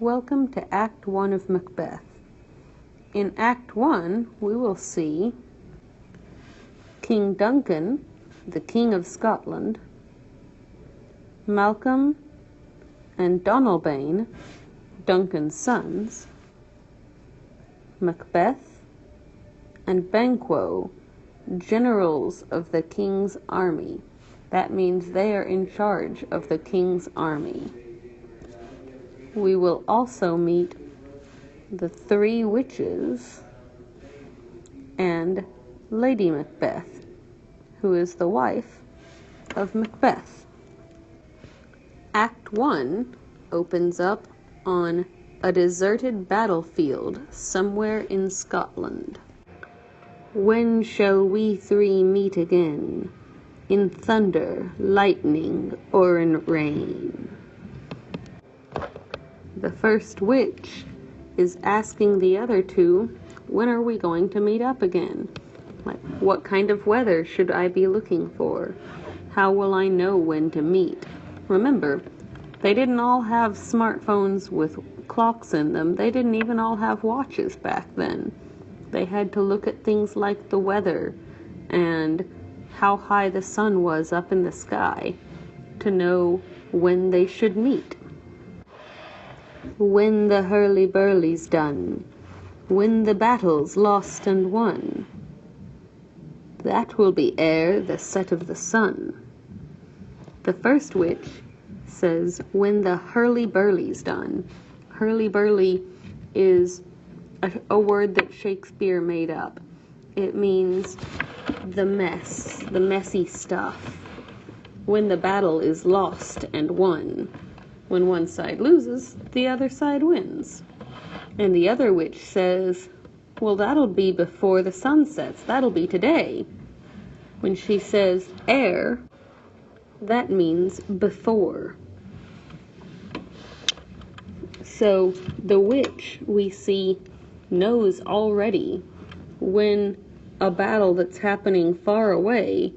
Welcome to Act 1 of Macbeth. In Act 1, we will see King Duncan, the King of Scotland, Malcolm and Donalbain, Duncan's sons, Macbeth and Banquo, generals of the king's army. That means they are in charge of the king's army. We will also meet the three witches and Lady Macbeth, who is the wife of Macbeth. Act 1 opens up on a deserted battlefield somewhere in Scotland. When shall we three meet again? In thunder, lightning, or in rain? The first witch is asking the other two, when are we going to meet up again? Like, what kind of weather should I be looking for? How will I know when to meet? Remember, they didn't all have smartphones with clocks in them. They didn't even all have watches back then. They had to look at things like the weather and how high the sun was up in the sky to know when they should meet. When the hurly-burly's done, when the battle's lost and won, that will be ere the set of the sun. The first witch says, when the hurly-burly's done. Hurly-burly is a word that Shakespeare made up. It means the mess, the messy stuff. When the battle is lost and won. When one side loses, the other side wins. And the other witch says, well, that'll be before the sun sets. That'll be today. When she says ere, that means before. So the witch, we see, knows already when a battle that's happening far away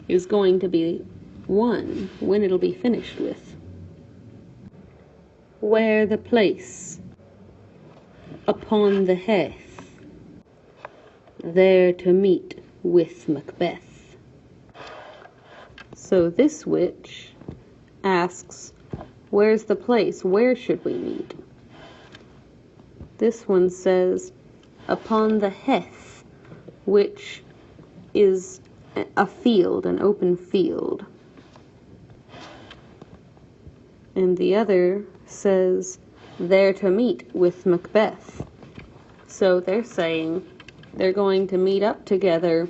is going to be won, when it'll be finished with. Where the place, upon the heath, there to meet with Macbeth. So this witch asks, where's the place? Where should we meet? This one says, upon the heath, which is a field, an open field. And the other says, there to meet with Macbeth. So they're saying they're going to meet up together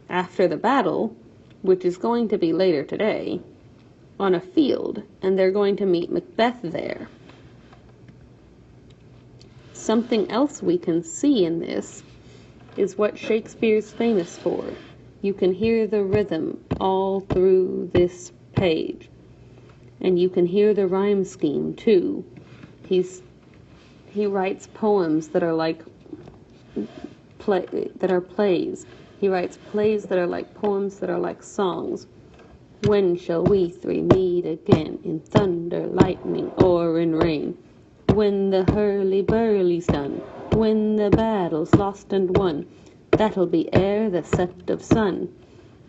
after the battle, which is going to be later today, on a field, and they're going to meet Macbeth there. Something else we can see in this is what Shakespeare's famous for. You can hear the rhythm all through this page. And you can hear the rhyme scheme, too. He writes poems that are like plays. He writes plays that are like poems that are like songs. When shall we three meet again? In thunder, lightning, or in rain? When the hurly-burly's done, when the battle's lost and won, that'll be ere the set of sun.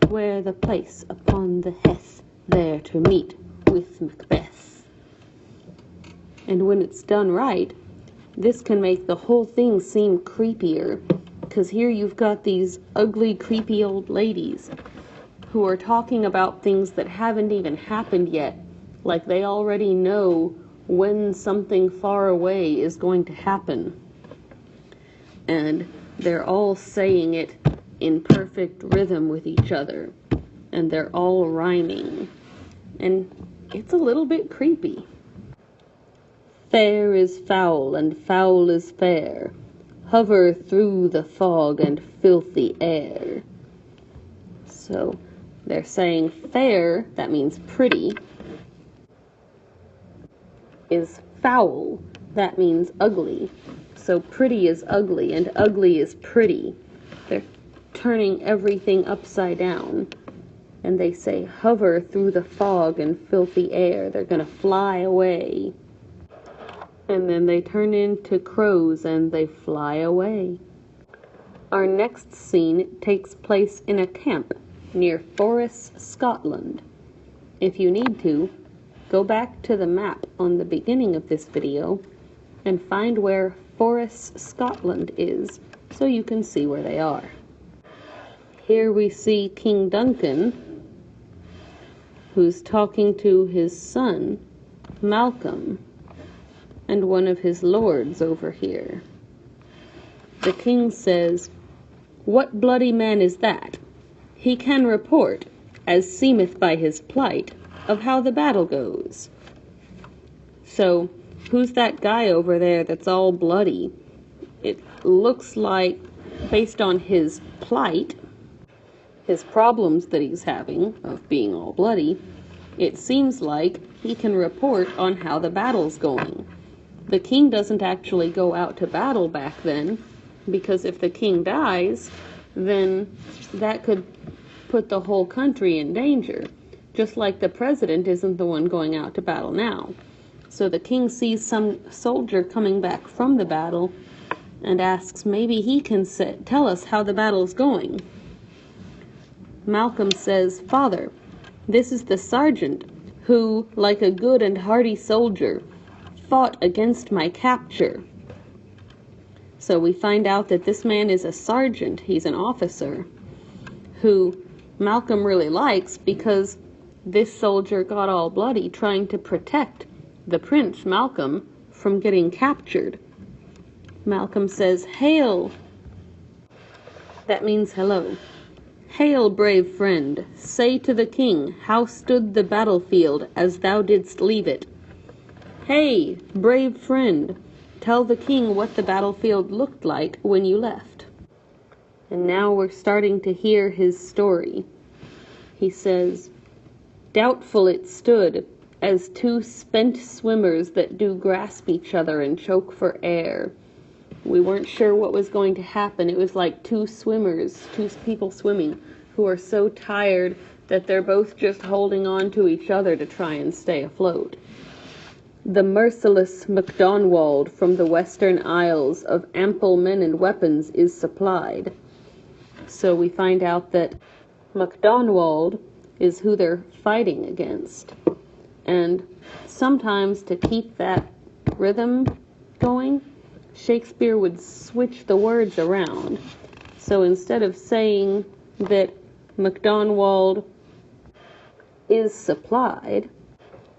Where the place upon the heath, there to meet with Macbeth. And when it's done right, this can make the whole thing seem creepier, because here you've got these ugly, creepy old ladies who are talking about things that haven't even happened yet, like they already know when something far away is going to happen. And they're all saying it in perfect rhythm with each other, and they're all rhyming. And it's a little bit creepy. Fair is foul, and foul is fair. Hover through the fog and filthy air. So they're saying fair, that means pretty, is foul, that means ugly. So pretty is ugly, and ugly is pretty. They're turning everything upside down. And they say, hover through the fog and filthy air. They're going to fly away. And then they turn into crows and they fly away. Our next scene takes place in a camp near Forres, Scotland. If you need to, go back to the map on the beginning of this video and find where Forres, Scotland is, so you can see where they are. Here we see King Duncan, who's talking to his son, Malcolm, and one of his lords over here. The king says, "What bloody man is that? He can report, as seemeth by his plight, of how the battle goes." So, who's that guy over there that's all bloody? It looks like, based on his plight, his problems that he's having of being all bloody, it seems like he can report on how the battle's going. The king doesn't actually go out to battle back then, because if the king dies, then that could put the whole country in danger, just like the president isn't the one going out to battle now. So the king sees some soldier coming back from the battle and asks maybe he can tell us how the battle's going. Malcolm says, "Father, this is the sergeant who, like a good and hardy soldier, fought against my capture." So we find out that this man is a sergeant, he's an officer, who Malcolm really likes because this soldier got all bloody trying to protect the Prince Malcolm from getting captured. Malcolm says, "Hail!" That means hello. "Hail, brave friend, say to the king, how stood the battlefield as thou didst leave it?" Hey, brave friend, tell the king what the battlefield looked like when you left. And now we're starting to hear his story. He says, "Doubtful it stood, as two spent swimmers that do grasp each other and choke for air." We weren't sure what was going to happen. It was like two people swimming, who are so tired that they're both just holding on to each other to try and stay afloat. "The merciless Macdonwald from the Western Isles of ample men and weapons is supplied." So we find out that Macdonwald is who they're fighting against. And sometimes to keep that rhythm going, Shakespeare would switch the words around. So instead of saying that Macdonwald is supplied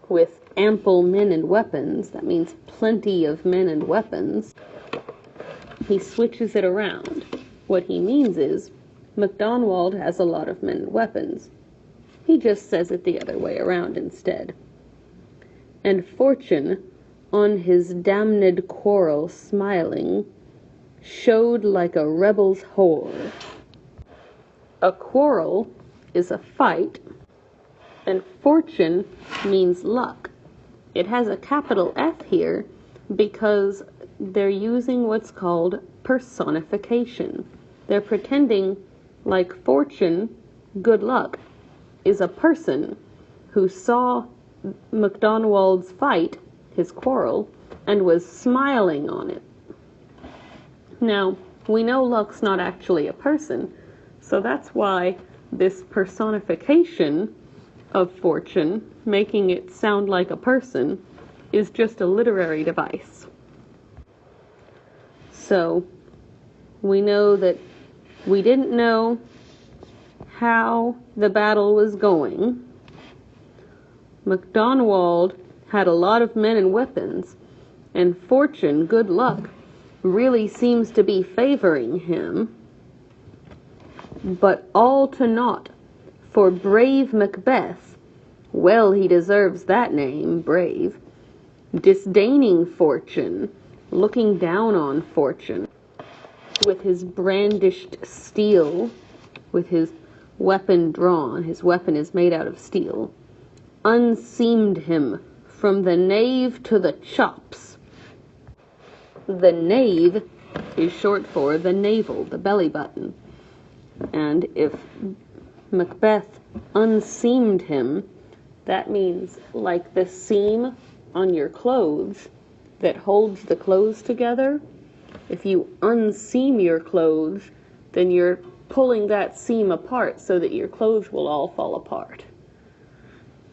with ample men and weapons, that means plenty of men and weapons, he switches it around. What he means is, Macdonwald has a lot of men and weapons. He just says it the other way around instead. "And fortune, on his damned quarrel smiling, showed like a rebel's whore." A quarrel is a fight, and fortune means luck. It has a capital F here because they're using what's called personification. They're pretending like fortune, good luck, is a person who saw Macdonwald's fight, his quarrel, and was smiling on it. Now, we know luck's not actually a person, so that's why this personification of fortune, making it sound like a person, is just a literary device. So, we know that we didn't know how the battle was going. Macdonwald had a lot of men and weapons, and fortune, good luck, really seems to be favoring him. But all to naught, for brave Macbeth, well he deserves that name, brave, disdaining fortune, looking down on fortune, with his brandished steel, with his weapon drawn, his weapon is made out of steel, unseamed him from the nave to the chops. The nave is short for the navel, the belly button. And if Macbeth unseamed him, that means like the seam on your clothes, that holds the clothes together. If you unseam your clothes, then you're pulling that seam apart so that your clothes will all fall apart.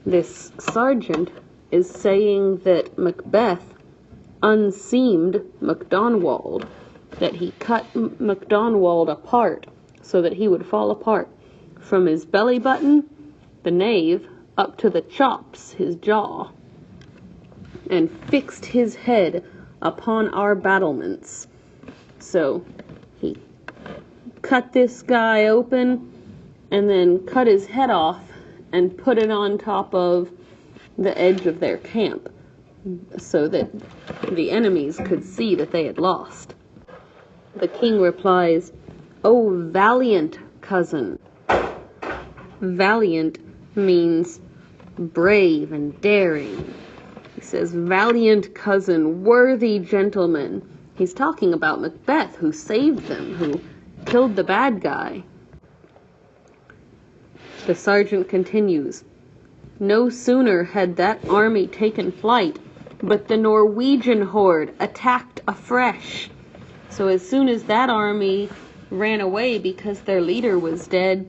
This sergeant is saying that Macbeth unseamed MacDonald, that he cut MacDonald apart so that he would fall apart from his belly button, the nave, up to the chops, his jaw, and fixed his head upon our battlements. So he cut this guy open and then cut his head off and put it on top of the edge of their camp so that the enemies could see that they had lost. The king replies, "Oh, valiant cousin." Valiant means brave and daring. He says, "Valiant cousin, worthy gentleman." He's talking about Macbeth, who saved them, who killed the bad guy. The sergeant continues, "No sooner had that army taken flight, but the Norwegian horde attacked afresh." So as soon as that army ran away because their leader was dead,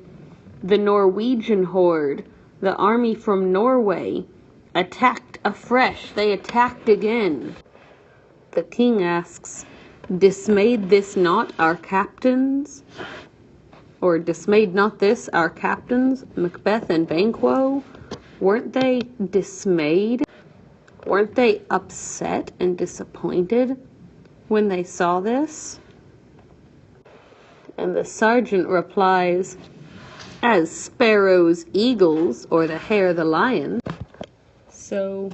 the Norwegian horde, the army from Norway, attacked afresh. They attacked again. The king asks, "Dismayed this not our captains?" Or dismayed not this our captains, Macbeth and Banquo? Weren't they dismayed? Weren't they upset and disappointed when they saw this? And the sergeant replies, "As sparrows eagles, or the hare the lion." So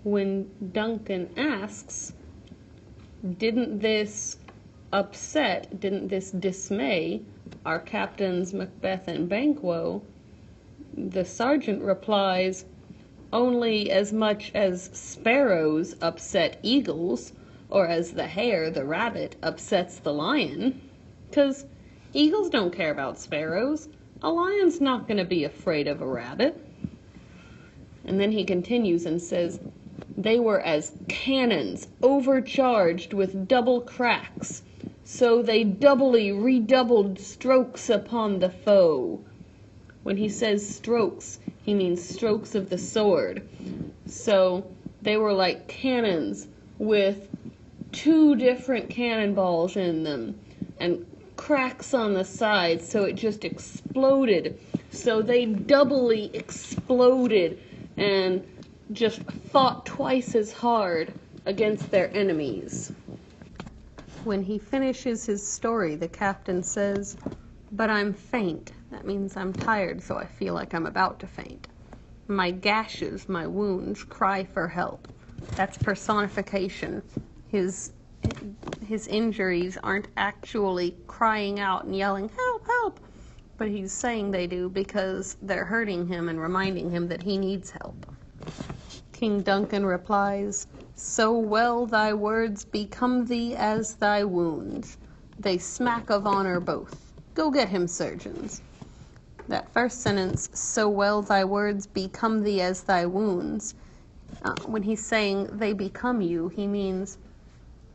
when Duncan asks, didn't this dismay our captains Macbeth and Banquo, the sergeant replies, "Only as much as sparrows upset eagles, or as the hare, the rabbit, upsets the lion. 'Cause eagles don't care about sparrows. A lion's not going to be afraid of a rabbit." And then he continues and says, "They were as cannons overcharged with double cracks, so they doubly redoubled strokes upon the foe." When he says strokes, he means strokes of the sword. So they were like cannons with 2 different cannonballs in them and cracks on the sides, so it just exploded. So they doubly exploded and just fought twice as hard against their enemies. When he finishes his story, the captain says, "But I'm faint." That means I'm tired, so I feel like I'm about to faint. "My gashes, my wounds, cry for help." That's personification. His injuries aren't actually crying out and yelling, "Help, help!" But he's saying they do because they're hurting him and reminding him that he needs help. King Duncan replies, "So well thy words become thee as thy wounds. They smack of honor both. Go get him surgeons." That first sentence, "so well thy words become thee as thy wounds," when he's saying they become you, he means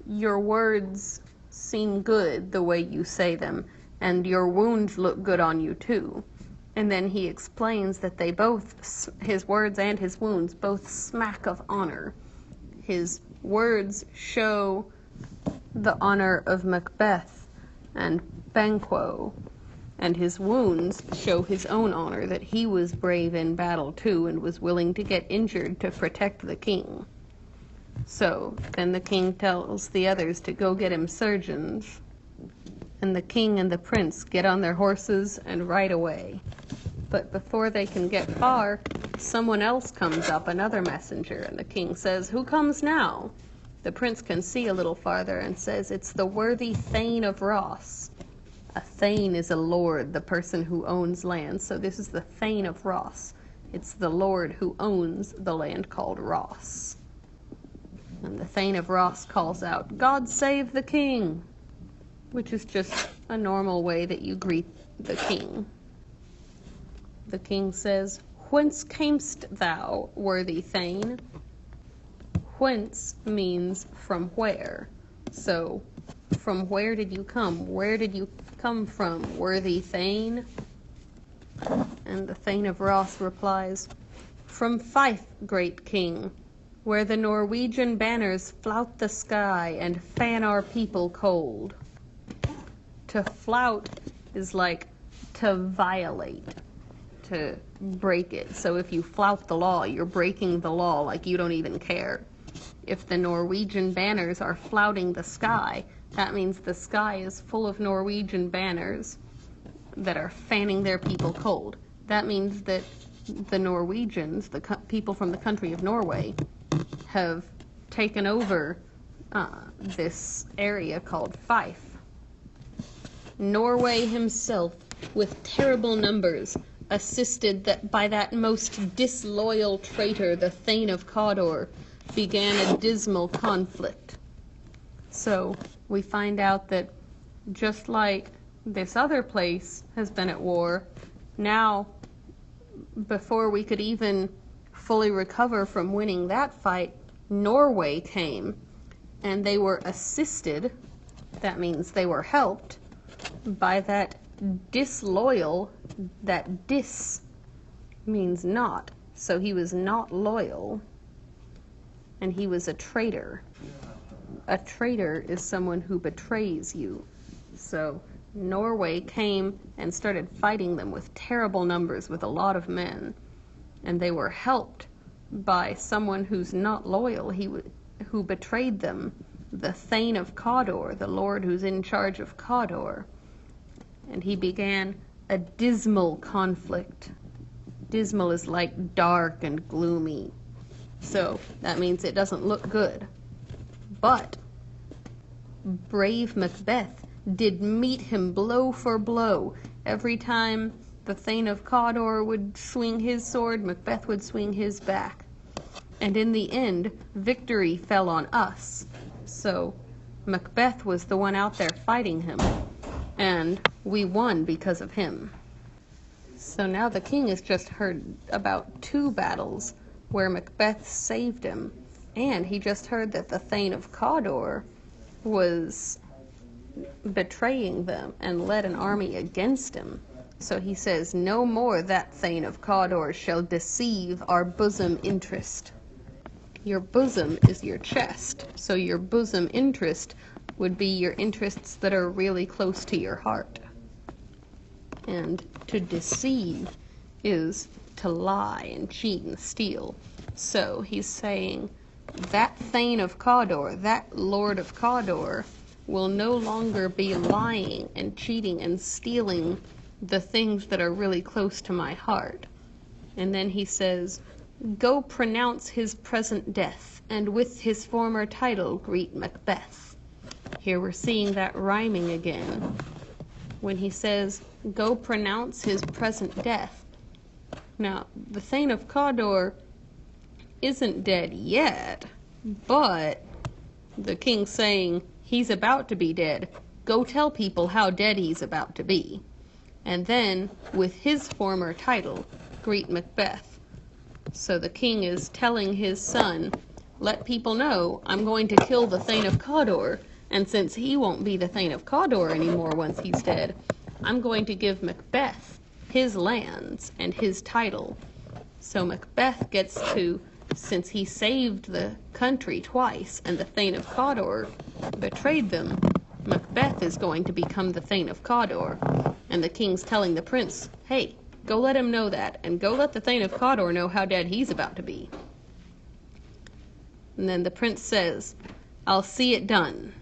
your words seem good the way you say them, and your wounds look good on you too. And then he explains that they both, his words and his wounds, both smack of honor. His words show the honor of Macbeth and Banquo, and his wounds show his own honor, that he was brave in battle too and was willing to get injured to protect the king. So then the king tells the others to go get him surgeons, and the king and the prince get on their horses and ride away. But before they can get far, someone else comes up, another messenger, and the king says, "Who comes now?" The prince can see a little farther and says, "It's the worthy Thane of Ross." A Thane is a lord, the person who owns land, so this is the Thane of Ross. It's the lord who owns the land called Ross. And the Thane of Ross calls out, "God save the king," which is just a normal way that you greet the king. The king says, "Whence camest thou, worthy Thane?" Whence means from where. So, from where did you come? Where did you come from, worthy Thane? And the Thane of Ross replies, from Fife, great king, where the Norwegian banners flout the sky and fan our people cold. To flout is like to violate, to break it. So if you flout the law, you're breaking the law like you don't even care. If the Norwegian banners are flouting the sky, that means the sky is full of Norwegian banners that are fanning their people cold. That means that the Norwegians, the people from the country of Norway, have taken over this area called Fife. Norway himself, with terrible numbers, assisted by that most disloyal traitor, the Thane of Cawdor, began a dismal conflict. So we find out that just like this other place has been at war, now, before we could even fully recover from winning that fight, Norway came, and they were assisted, that means they were helped, by that disloyal, that dis means not, so he was not loyal, and he was a traitor. A traitor is someone who betrays you. So Norway came and started fighting them with terrible numbers, with a lot of men, and they were helped by someone who's not loyal, who betrayed them, the Thane of Cawdor, the lord who's in charge of Cawdor. And he began a dismal conflict. Dismal is like dark and gloomy. So that means it doesn't look good. But brave Macbeth did meet him blow for blow. Every time the Thane of Cawdor would swing his sword, Macbeth would swing his back. And in the end, victory fell on us. So Macbeth was the one out there fighting him, and we won because of him. So now the king has just heard about 2 battles where Macbeth saved him, and he just heard that the Thane of Cawdor was betraying them and led an army against him. So he says, no more that Thane of Cawdor shall deceive our bosom interest. Your bosom is your chest, so your bosom interest would be your interests that are really close to your heart. And to deceive is to lie and cheat and steal. So he's saying that Thane of Cawdor, that Lord of Cawdor, will no longer be lying and cheating and stealing the things that are really close to my heart. And then he says, go pronounce his present death, and with his former title greet Macbeth. Here we're seeing that rhyming again. When he says, go pronounce his present death. Now, the Thane of Cawdor isn't dead yet, but the king's saying he's about to be dead. Go tell people how dead he's about to be. And then, with his former title, greet Macbeth. So the king is telling his son, let people know I'm going to kill the Thane of Cawdor, and since he won't be the Thane of Cawdor anymore once he's dead, I'm going to give Macbeth his lands and his title. So Macbeth gets to, since he saved the country twice and the Thane of Cawdor betrayed them, Macbeth is going to become the Thane of Cawdor. And the king's telling the prince, hey, go let him know that, and go let the Thane of Cawdor know how dead he's about to be. And then the prince says, I'll see it done.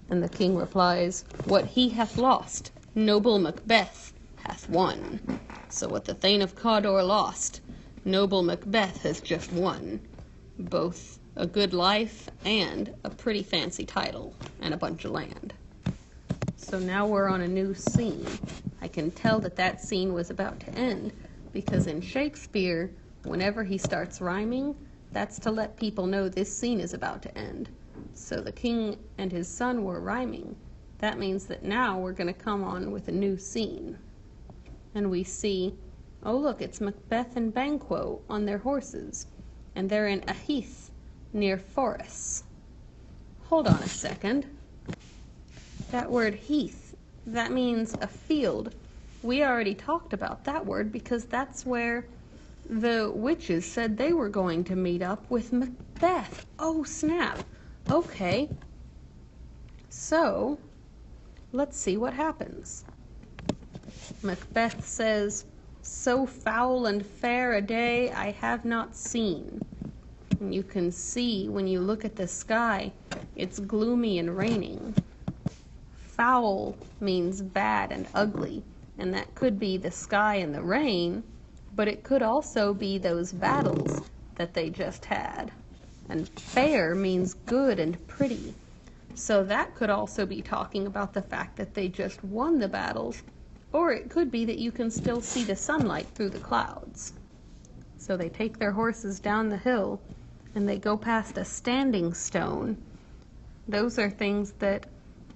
And the king replies, what he hath lost, noble Macbeth hath won. So what the Thane of Cawdor lost, noble Macbeth has just won. Both a good life and a pretty fancy title and a bunch of land. So now we're on a new scene. I can tell that that scene was about to end, because in Shakespeare, whenever he starts rhyming, that's to let people know this scene is about to end. So the king and his son were rhyming. That means that now we're going to come on with a new scene. And we see, oh look, it's Macbeth and Banquo on their horses. And they're in a heath near forests. Hold on a second. That word heath, that means a field. We already talked about that word because that's where the witches said they were going to meet up with Macbeth. Oh, snap. Okay. So, let's see what happens. Macbeth says, "So foul and fair a day I have not seen." And you can see when you look at the sky, it's gloomy and raining. Foul means bad and ugly, and that could be the sky and the rain, but it could also be those battles that they just had. And fair means good and pretty. So that could also be talking about the fact that they just won the battles, or it could be that you can still see the sunlight through the clouds. So they take their horses down the hill, and they go past a standing stone. Those are things that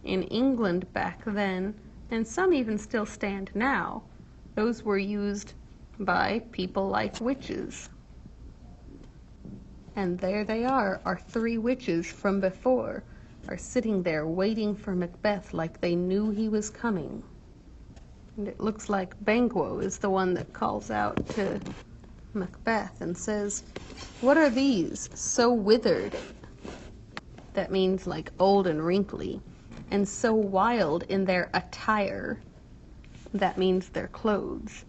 in England back then, and some even still stand now, those were used by people like witches. And there they are, our three witches from before, are sitting there waiting for Macbeth like they knew he was coming. And it looks like Banquo is the one that calls out to Macbeth and says, "What are these, so withered?" That means like old and wrinkly. And so wild in their attire. That means their clothes.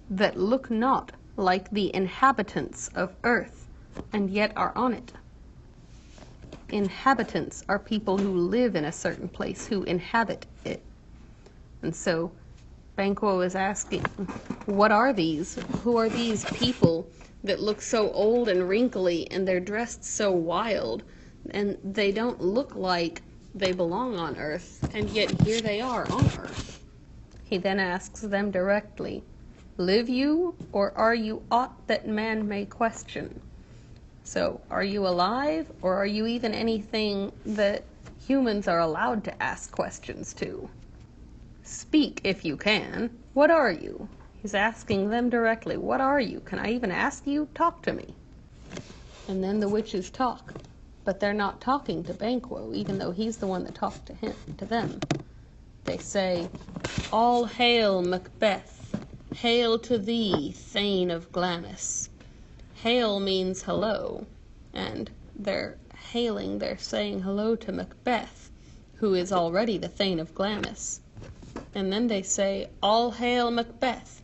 That look not like the inhabitants of earth, and yet are on it. Inhabitants are people who live in a certain place, who inhabit it. And so Banquo is asking, what are these? Who are these people that look so old and wrinkly, and they're dressed so wild, and they don't look like they belong on Earth, and yet here they are on Earth? He then asks them directly, "Live you, or are you aught that man may question?" So, are you alive, or are you even anything that humans are allowed to ask questions to? Speak if you can. What are you? He's asking them directly, what are you? Can I even ask you? Talk to me. And then the witches talk. But they're not talking to Banquo, even though he's the one that talked to them. They say, "All hail, Macbeth. Hail to thee, Thane of Glamis." Hail means hello, and they're saying hello to Macbeth, who is already the Thane of Glamis. And then they say, "All hail, Macbeth.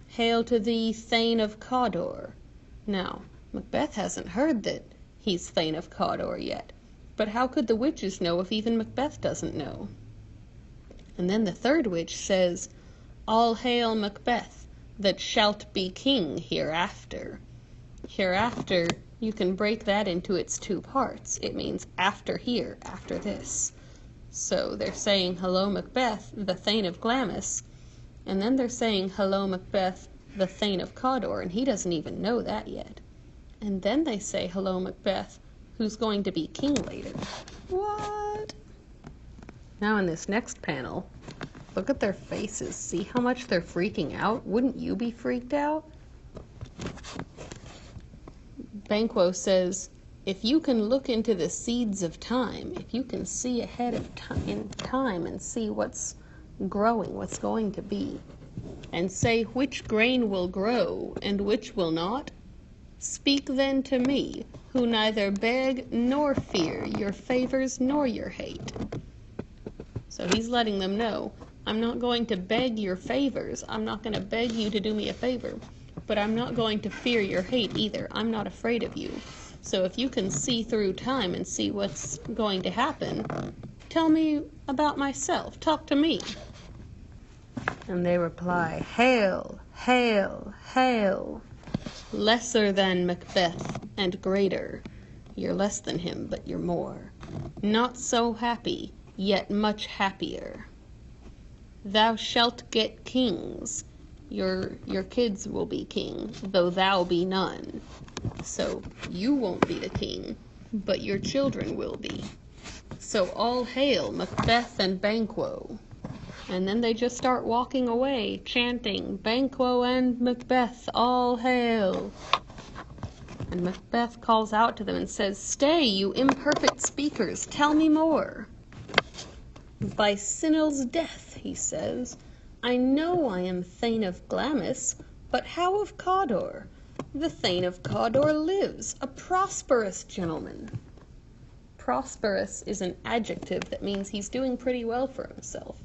Hail to thee, Thane of Cawdor." Now, Macbeth hasn't heard that he's Thane of Cawdor yet, but how could the witches know if even Macbeth doesn't know? And then the third witch says, "All hail, Macbeth, that shalt be king hereafter." Hereafter, you can break that into its two parts. It means after here, after this. So they're saying, "Hello, Macbeth, the Thane of Glamis," and then they're saying, "Hello, Macbeth, the Thane of Cawdor," and he doesn't even know that yet. And then they say, "Hello, Macbeth, who's going to be king later." What? Now in this next panel, look at their faces. See how much they're freaking out? Wouldn't you be freaked out? Banquo says, "If you can look into the seeds of time, if you can see ahead of in time and see what's growing, what's going to be, and say which grain will grow and which will not, speak then to me, who neither beg nor fear your favors nor your hate." So he's letting them know, I'm not going to beg your favors. I'm not going to beg you to do me a favor. But I'm not going to fear your hate either. I'm not afraid of you. So if you can see through time and see what's going to happen, tell me about myself. Talk to me. And they reply, "Hail, hail, hail. Lesser than Macbeth and greater. You're less than him, but you're more. Not so happy, yet much happier. Thou shalt get kings. Your kids will be king, though thou be none. So you won't be the king, but your children will be. So all hail Macbeth and Banquo." And then they just start walking away, chanting, "Banquo and Macbeth, all hail." And Macbeth calls out to them and says, "Stay, you imperfect speakers, tell me more." "By Sinel's death," he says, "I know I am Thane of Glamis, but how of Cawdor? The Thane of Cawdor lives, a prosperous gentleman." Prosperous is an adjective that means he's doing pretty well for himself.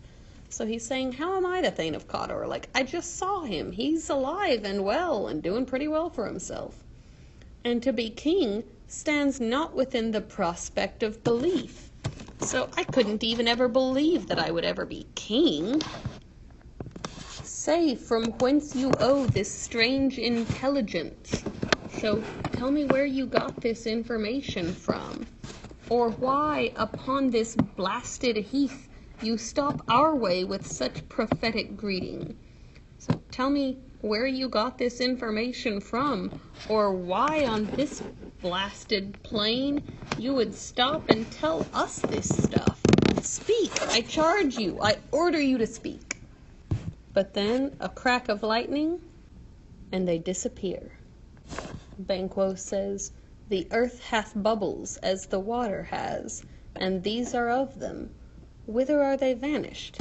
So he's saying, how am I the Thane of Cawdor? Like, I just saw him. He's alive and well and doing pretty well for himself. And to be king stands not within the prospect of belief. So I couldn't even ever believe that I would ever be king. Say from whence you owe this strange intelligence. So tell me where you got this information from. Or why upon this blasted heath you stop our way with such prophetic greeting. So tell me where you got this information from, or why on this blasted plain you would stop and tell us this stuff. Speak, I charge you, I order you to speak. But then a crack of lightning, and they disappear. Banquo says, "The earth hath bubbles as the water has, and these are of them. Whither are they vanished?"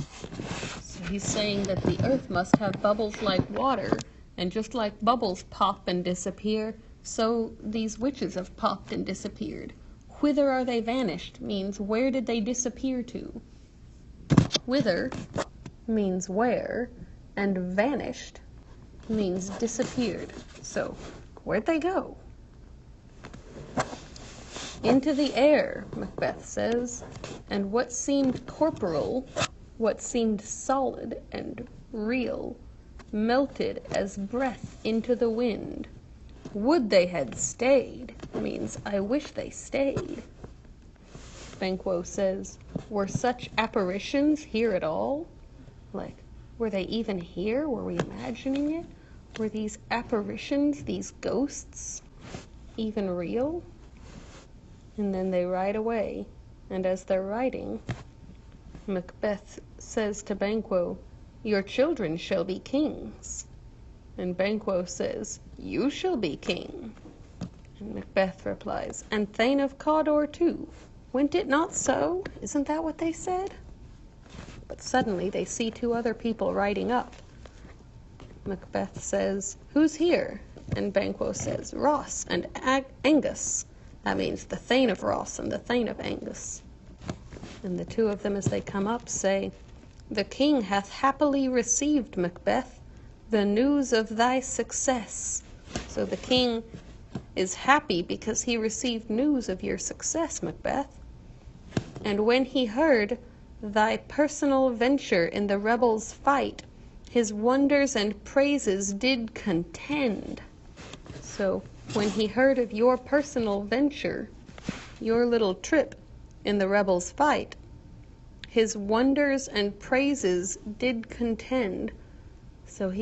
So he's saying that the earth must have bubbles like water, and just like bubbles pop and disappear, so these witches have popped and disappeared. Whither are they vanished means where did they disappear to? Whither means where, and vanished means disappeared. So where'd they go? "Into the air," Macbeth says, "and what seemed corporal, what seemed solid and real, melted as breath into the wind. Would they had stayed," means I wish they stayed. Banquo says, "Were such apparitions here at all? Like, were they even here? Were we imagining it? Were these apparitions, these ghosts, even real?" And then they ride away, and as they're riding, Macbeth says to Banquo, "Your children shall be kings." And Banquo says, "You shall be king." And Macbeth replies, "And Thane of Cawdor too. Went it not so? Isn't that what they said?" But suddenly they see two other people riding up. Macbeth says, "Who's here?" And Banquo says, "Ross and Angus." That means the Thane of Ross and the Thane of Angus. And the two of them, as they come up, say, "The king hath happily received, Macbeth, the news of thy success." So the king is happy because he received news of your success, Macbeth. "And when he heard thy personal venture in the rebels' fight, his wonders and praises did contend." So when he heard of your personal venture, your little trip in the rebels' fight, his wonders and praises did contend. So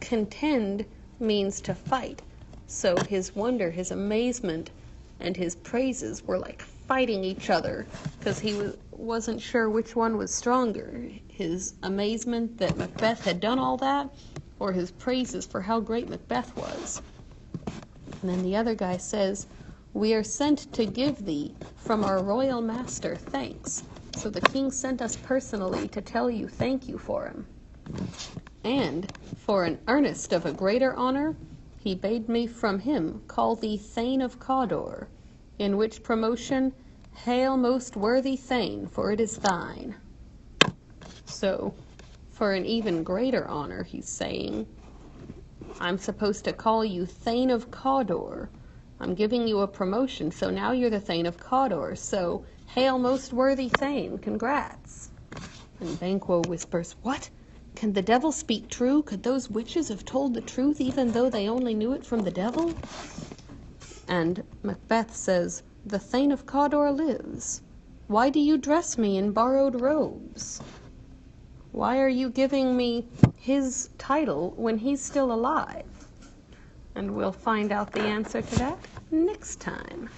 contend means to fight. So his wonder, his amazement, and his praises were like fighting each other because he wasn't sure which one was stronger. His amazement that Macbeth had done all that, or his praises for how great Macbeth was. And then the other guy says, "We are sent to give thee from our royal master thanks." So the king sent us personally to tell you thank you for him. "And for an earnest of a greater honor, he bade me from him call thee Thane of Cawdor, in which promotion, hail most worthy Thane, for it is thine." So for an even greater honor, he's saying, I'm supposed to call you Thane of Cawdor. I'm giving you a promotion, so now you're the Thane of Cawdor. So, hail most worthy Thane, congrats. And Banquo whispers, "What? Can the devil speak true? Could those witches have told the truth even though they only knew it from the devil?" And Macbeth says, "The Thane of Cawdor lives. Why do you dress me in borrowed robes? Why are you giving me his title when he's still alive?" And we'll find out the answer to that next time.